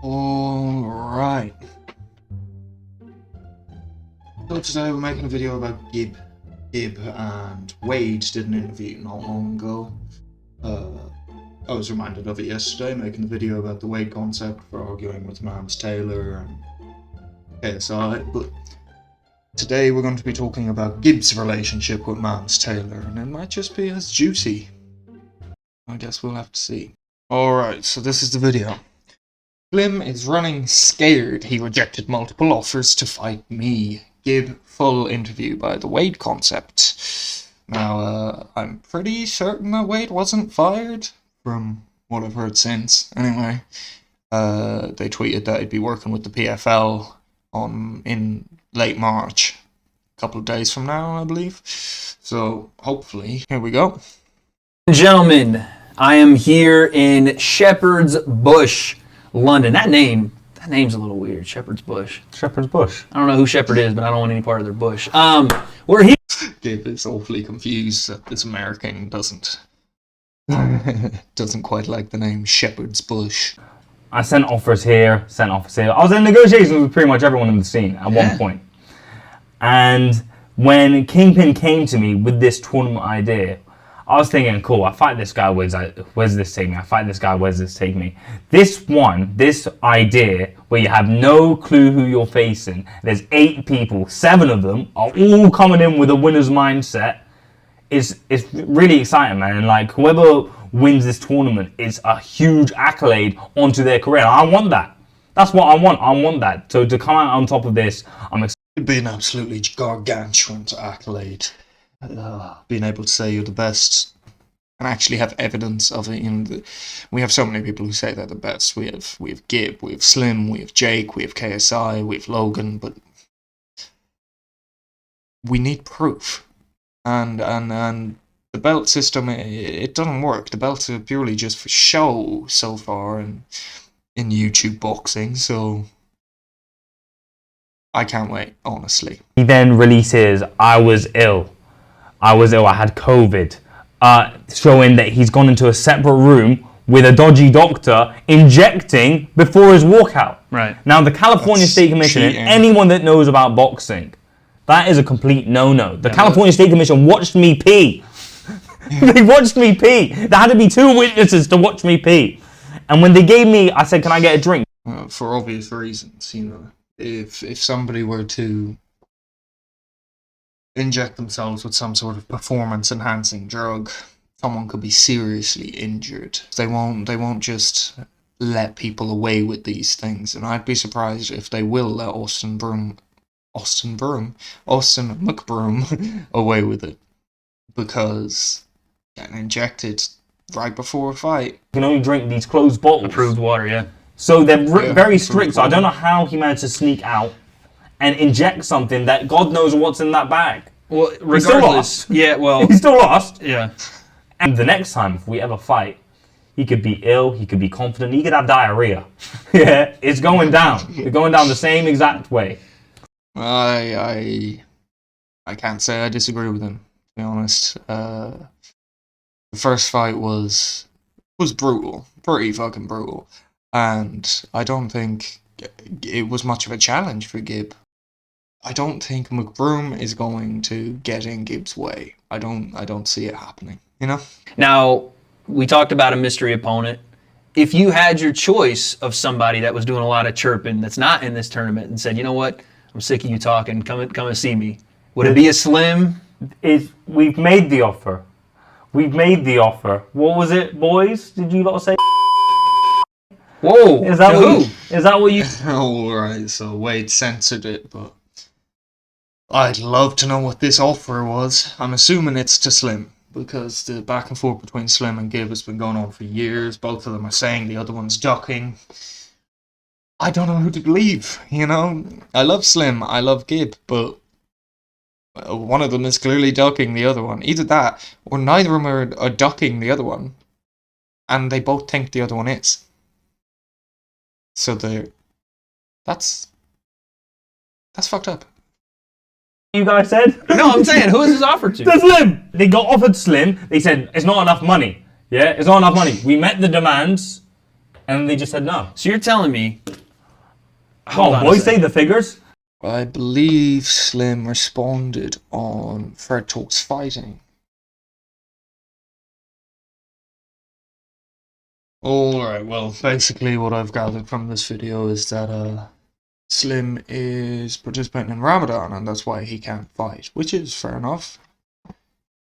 Alright. So today we're making a video about Gib. Gib and Wade did an interview not long ago. I was reminded of it yesterday, making a video about the Wade concept for arguing with Mams Taylor and KSI, but today we're going to be talking about Gib's relationship with Mams Taylor, and it might just be as juicy. I guess we'll have to see. Alright, so this is the video. Slim is running scared. He rejected multiple offers to fight me. Gib full interview by the Wade concept. Now, I'm pretty certain that Wade wasn't fired, from what I've heard since. Anyway, they tweeted that he'd be working with the PFL in late March, a couple of days from now, I believe. So, hopefully, here we go. Gentlemen, I am here in Shepherd's Bush, London. That name's a little weird. Shepherd's Bush. Shepherd's Bush. I don't know who Shepherd is, but I don't want any part of their bush. We're here. Gib is awfully confused that this American doesn't quite like the name Shepherd's Bush. I sent offers here, I was in negotiations with pretty much everyone in the scene at one point. And when Kingpin came to me with this tournament idea, I was thinking, cool, I fight this guy, where's this take me? I fight this guy, where's this take me? This idea, where you have no clue who you're facing, there's 8 people, 7 of them are all coming in with a winner's mindset, it's really exciting, man. And like, whoever wins this tournament is a huge accolade onto their career. I want that. That's what I want. I want that. So to come out on top of this, I'm excited. It'd be an absolutely gargantuan accolade. Being able to say you're the best and actually have evidence of it. We have so many people who say they're the best. We have Gib, we have Slim, we have Jake, we have KSI, we have Logan, but we need proof. And the belt system, it doesn't work. The belts are purely just for show so far in YouTube boxing, so I can't wait, honestly. He then releases, I was ill, I had COVID, showing that he's gone into a separate room with a dodgy doctor injecting before his walkout. Right. Now, the California State Commission, and anyone that knows about boxing, that is a complete no-no. The California State Commission watched me pee. They watched me pee. There had to be 2 witnesses to watch me pee. And when they gave me, I said, can I get a drink? For obvious reasons, you know. If somebody were to inject themselves with some sort of performance-enhancing drug, someone could be seriously injured. They won't just let people away with these things, and I'd be surprised if they will let Austin McBroom away with it, because getting injected right before a fight. You can only drink these closed bottles. Approved water, yeah. So they're very strict, so I don't know how he managed to sneak out and inject something that God knows what's in that bag. Well, regardless, he's still lost. Yeah, well, he's still lost. Yeah. And the next time, if we ever fight, he could be ill, he could be confident, he could have diarrhea. Yeah, it's going down. It's going down the same exact way. I can't say I disagree with him, to be honest. The first fight was brutal, pretty fucking brutal, and I don't think it was much of a challenge for Gib. I don't think McBroom is going to get in Gib's way. I don't see it happening, you know? Now, we talked about a mystery opponent. If you had your choice of somebody that was doing a lot of chirping that's not in this tournament and said, you know what, I'm sick of you talking, come and see me, would it be a Slim? We've made the offer. We've made the offer. What was it, boys? Did you lot say? Whoa! Is that what you? Alright, so Wade censored it, but I'd love to know what this offer was. I'm assuming it's to Slim, because the back and forth between Slim and Gib has been going on for years. Both of them are saying the other one's ducking. I don't know who to believe, you know? I love Slim, I love Gib, but one of them is clearly ducking the other one. Either that, or neither of them are ducking the other one, and they both think the other one is. So that's fucked up. You guys said? No, I'm saying, who is this offered to? To Slim! They got offered Slim. They said, it's not enough money. Yeah, it's not enough money. We met the demands. and they just said no. So you're telling me... Come on, boys, say the figures. I believe Slim responded on Fred Talks Fighting. Alright, well, basically what I've gathered from this video is that Slim is participating in Ramadan, and that's why he can't fight, which is fair enough.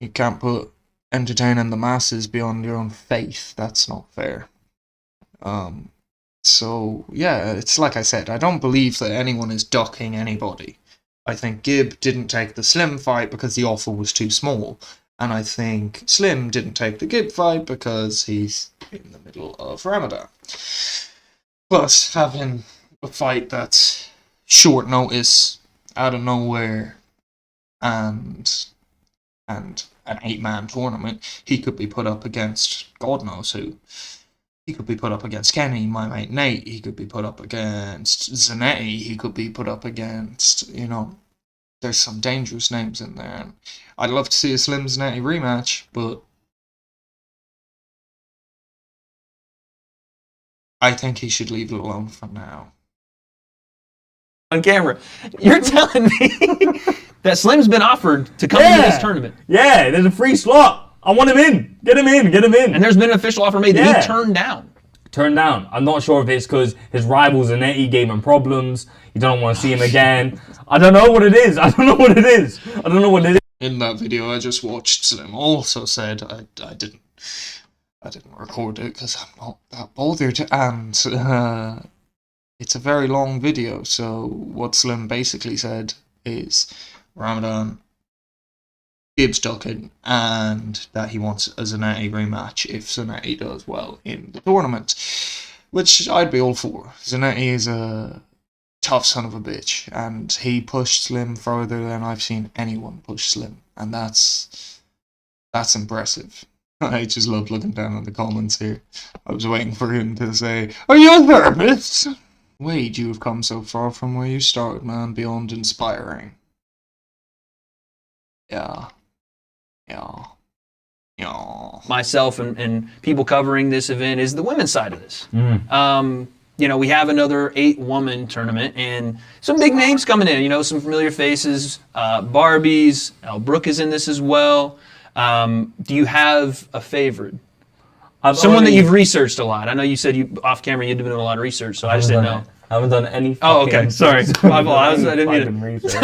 You can't put entertaining the masses beyond your own faith. That's not fair. So, yeah, it's like I said, I don't believe that anyone is ducking anybody. I think Gib didn't take the Slim fight because the offer was too small. And I think Slim didn't take the Gib fight because he's in the middle of Ramadan. Plus, having a fight that's short notice, out of nowhere, and an 8-man tournament, he could be put up against God knows who. He could be put up against Kenny, my mate Nate. He could be put up against Zanetti. He could be put up against, you know, there's some dangerous names in there. And I'd love to see a Slim Zanetti rematch, but I think he should leave it alone for now. On camera, you're telling me that Slim's been offered to come into this tournament. Yeah, there's a free slot. I want him in. Get him in. Get him in. And there's been an official offer made that he turned down. Turned down. I'm not sure if it's because his rival Zanetti gave him problems. You don't want to see him again. I don't know what it is. I don't know what it is. I don't know what it is. In that video I just watched, Slim also said, I didn't record it because I'm not that bothered, and it's a very long video, so what Slim basically said is Ramadan, Gib's ducking, and that he wants a Zanetti rematch if Zanetti does well in the tournament, which I'd be all for. Zanetti is a tough son of a bitch, and he pushed Slim further than I've seen anyone push Slim, and that's impressive. I just love looking down at the comments here. I was waiting for him to say, "Are you a therapist?" Wade, you have come so far from where you started, man, beyond inspiring. Yeah. Myself and people covering this event is the women's side of this. You know, we have another 8-woman tournament and some big names coming in, you know, some familiar faces. Barbies, Elle Brooke is in this as well. Do you have a favorite? Someone that you've researched a lot. I know you said off camera you've been doing a lot of research, so I just didn't know. I haven't done any. Oh, okay. Sorry. My fault. I didn't mean research.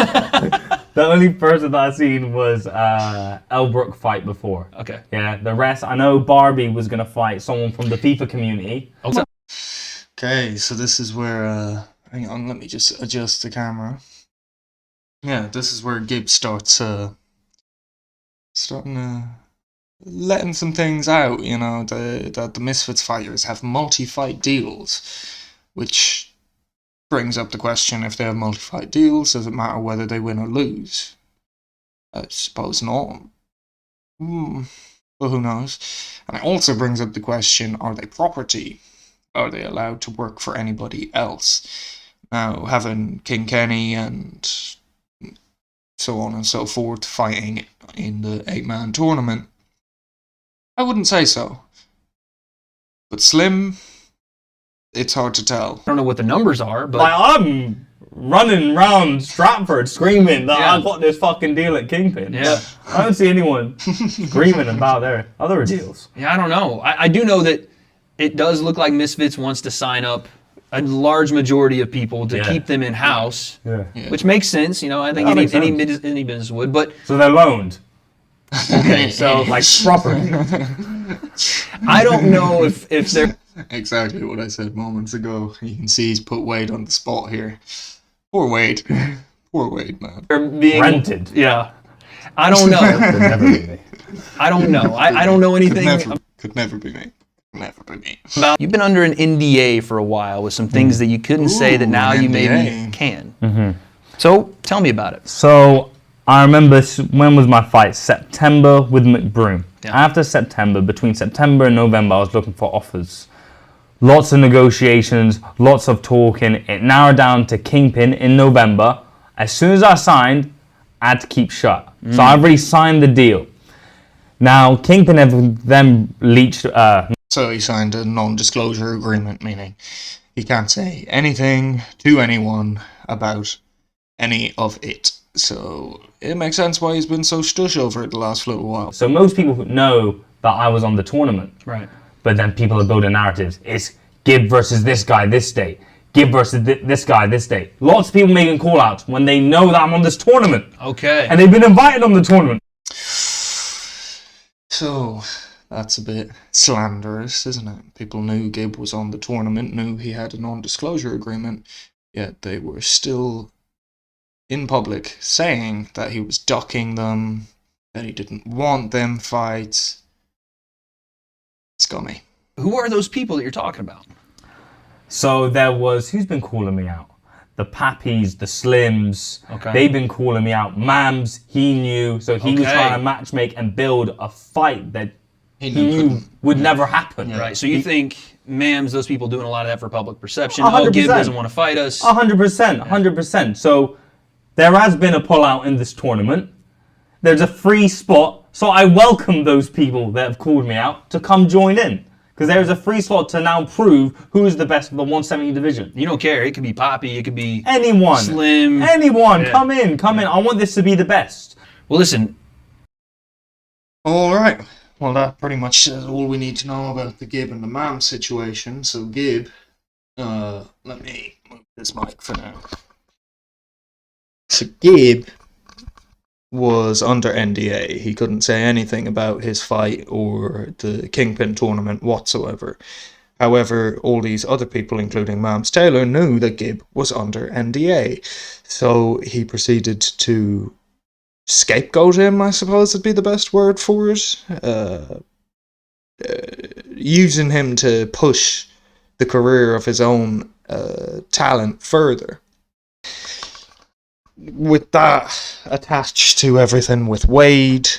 The only person that I've seen was Elle Brooke fight before. Okay. Yeah. The rest, I know Barbie was gonna fight someone from the FIFA community. Okay, so this is where hang on, let me just adjust the camera. Yeah, this is where Gib starts letting some things out, you know, that the Misfits fighters have multi-fight deals, which brings up the question, if they have multi-fight deals, does it matter whether they win or lose? I suppose not. But who knows? And it also brings up the question, are they property? Are they allowed to work for anybody else? Now, having King Kenny and so on and so forth fighting in the 8-man tournament, I wouldn't say so. But Slim, it's hard to tell. I don't know what the numbers are, but... Like, I'm running around Stratford screaming that I got this fucking deal at Kingpin. Yeah. I don't see anyone screaming about their other deals. Yeah, I don't know. I do know that it does look like Misfits wants to sign up a large majority of people to keep them in-house, which makes sense. You know, I think any business would, but... So they're loaned. Okay, so like property. I don't know if they're... Exactly what I said moments ago. You can see he's put Wade on the spot here. Poor Wade. Poor Wade, man. They're being rented. Yeah. I don't know. Could never be me. I don't know. I don't know anything. Could never be me. Never be me. You've been under an NDA for a while with some things that you couldn't say that now you maybe can. So tell me about it. So I remember, when was my fight? September with McBroom. Yeah. After September, between September and November, I was looking for offers. Lots of negotiations, lots of talking. It narrowed down to Kingpin in November. As soon as I signed, I had to keep shut. So I've already signed the deal. Now, Kingpin have then leached... So he signed a non-disclosure agreement, meaning he can't say anything to anyone about any of it. So it makes sense why he's been so stush over it the last little while. So most people know that I was on the tournament. Right. But then people are building narratives. It's Gib versus this guy this day. Gib versus this guy this day. Lots of people making call-outs when they know that I'm on this tournament. Okay. And they've been invited on the tournament. So that's a bit slanderous, isn't it? People knew Gib was on the tournament, knew he had a non-disclosure agreement, yet they were still in public saying that he was ducking them, that he didn't want them fights. Scummy. Who are those people that you're talking about? So there was, who's been calling me out? The Pappies, the Slims. Okay. They've been calling me out. Mams, he knew. So he was trying to matchmake and build a fight that he knew would never happen. Yeah. Right. So you think Mams, those people doing a lot of that for public perception? 100%. Oh, Gib doesn't want to fight us. 100%. 100%. So there has been a pullout in this tournament. There's a free spot. So I welcome those people that have called me out to come join in. Because there is a free slot to now prove who is the best of the 170 division. You don't care. It could be Poppy. It could be anyone. Slim. Anyone. Yeah. Come in. Come in. I want this to be the best. Well, listen. All right. Well, that pretty much says all we need to know about the Gib and the Mam situation. So Gib, let me move this mic for now. So Gib was under NDA. He couldn't say anything about his fight or the Kingpin tournament whatsoever. However, all these other people, including Mams Taylor, knew that Gib was under NDA. So he proceeded to scapegoat him, I suppose would be the best word for it. Using him to push the career of his own talent further. With that attached to everything with Wade,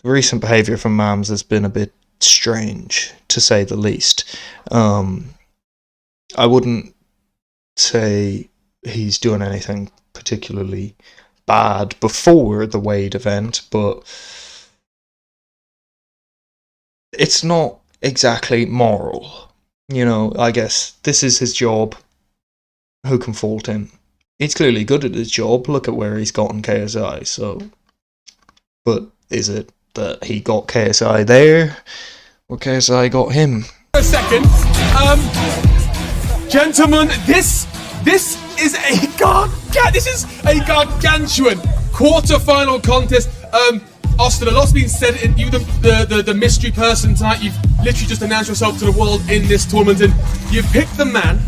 the recent behaviour from Mams has been a bit strange, to say the least. I wouldn't say he's doing anything particularly bad before the Wade event, but it's not exactly moral. You know, I guess this is his job. Who can fault him? He's clearly good at his job. Look at where he's gotten KSI. So, but is it that he got KSI there, or KSI got him? A second, gentlemen, this is a gargantuan quarter-final contest. Austin, a lot's been said. You, the mystery person tonight, you've literally just announced yourself to the world in this tournament, and you've picked the man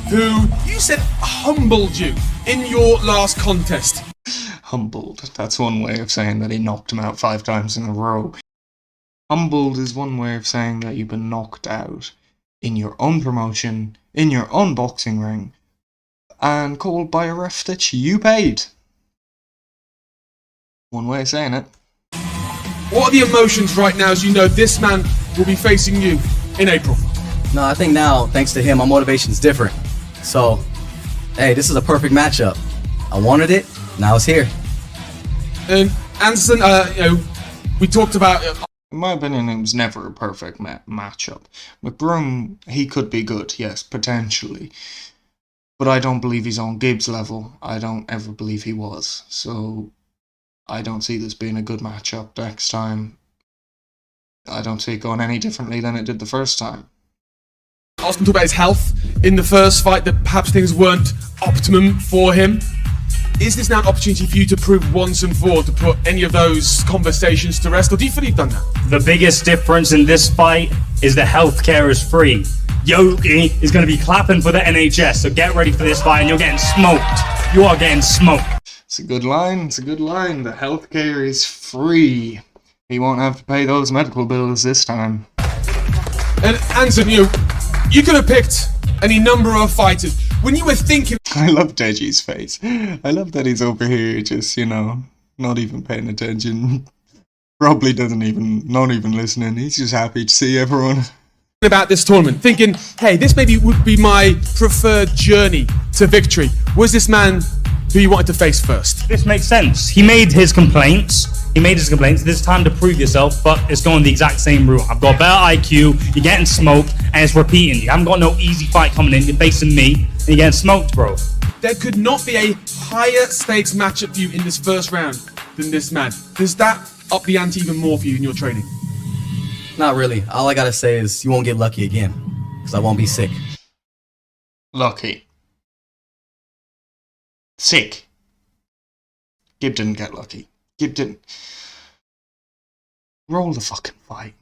who you said humbled you in your last contest. Humbled. That's one way of saying that he knocked him out 5 times in a row. Humbled is one way of saying that you've been knocked out in your own promotion, in your own boxing ring, and called by a ref that you paid. One way of saying it. What are the emotions right now as you know this man will be facing you in April? No, I think now, thanks to him, my motivation's different. So, hey, this is a perfect matchup. I wanted it, now it's here. Anderson, we talked about... In my opinion, it was never a perfect matchup. McBroom, he could be good, yes, potentially. But I don't believe he's on Gib's level. I don't ever believe he was. So, I don't see this being a good matchup next time. I don't see it going any differently than it did the first time. Austin talked about his health in the first fight, that perhaps things weren't optimum for him. Is this now an opportunity for you to prove once and for all, to put any of those conversations to rest, or do you feel you've done that? The biggest difference in this fight is the healthcare is free. Yogi is going to be clapping for the NHS, so get ready for this fight and you're getting smoked. You are getting smoked. It's a good line, it's a good line. The healthcare is free. He won't have to pay those medical bills this time. And Anson, you could have picked any number of fighters. When you were thinking... I love Deji's face. I love that he's over here just, not even paying attention. Probably not even listening. He's just happy to see everyone. About this tournament, thinking, hey, this maybe would be my preferred journey to victory. Was this man who you wanted to face first. This makes sense. He made his complaints. This time to prove yourself, but it's going the exact same route. I've got better IQ, you're getting smoked, and it's repeating. You haven't got no easy fight coming in, you're facing me, and you're getting smoked, bro. There could not be a higher stakes matchup for you in this first round than this man. Does that up the ante even more for you in your training? Not really. All I gotta say is you won't get lucky again, because I won't be sick. Lucky. Sick. Gib didn't get lucky. Gib didn't. Roll the fucking fight.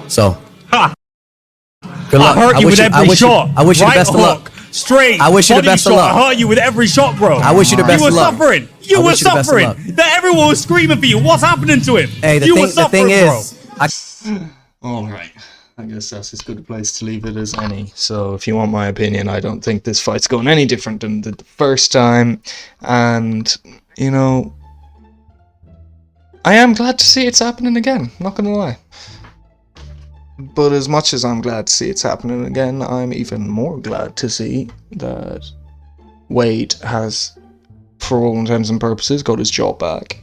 So, Ha! good luck. I hurt you with every shot. I wish you the Right best of luck. hook, straight. I wish you the body best of shot. luck. I hurt you with every shot, bro. I wish you the best You of were luck. suffering. I You were wish you the best of suffering. luck. That everyone was screaming for you. What's happening to him? Hey, you were the suffering, thing bro. is, Alright. I guess that's as good a place to leave it as any. So if you want my opinion, I don't think this fight's going any different than the first time. And, you know, I am glad to see it's happening again. Not gonna lie. But as much as I'm glad to see it's happening again, I'm even more glad to see that Wade has, for all intents and purposes, got his job back.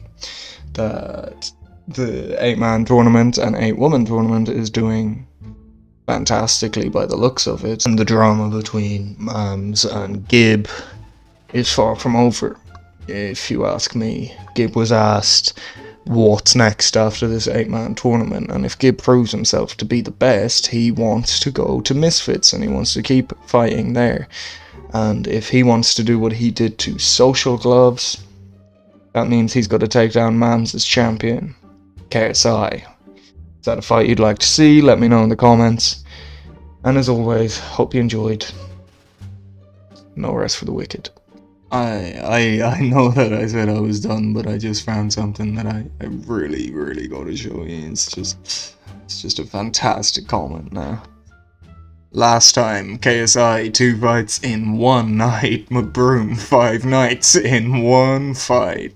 That the 8-man tournament and 8-woman tournament is doing fantastically by the looks of it. And the drama between Mams and Gib is far from over, if you ask me. Gib was asked what's next after this 8-man tournament, and if Gib proves himself to be the best, he wants to go to Misfits and he wants to keep fighting there. And if he wants to do what he did to Social Gloves, that means he's got to take down Mams as champion. KSI. Is that a fight you'd like to see? Let me know in the comments. And as always, hope you enjoyed. No rest for the wicked. I know that I said I was done, but I just found something that I really got to show you. It's just a fantastic comment now. Last time, KSI 2 fights in one night, McBroom 5 nights in one fight.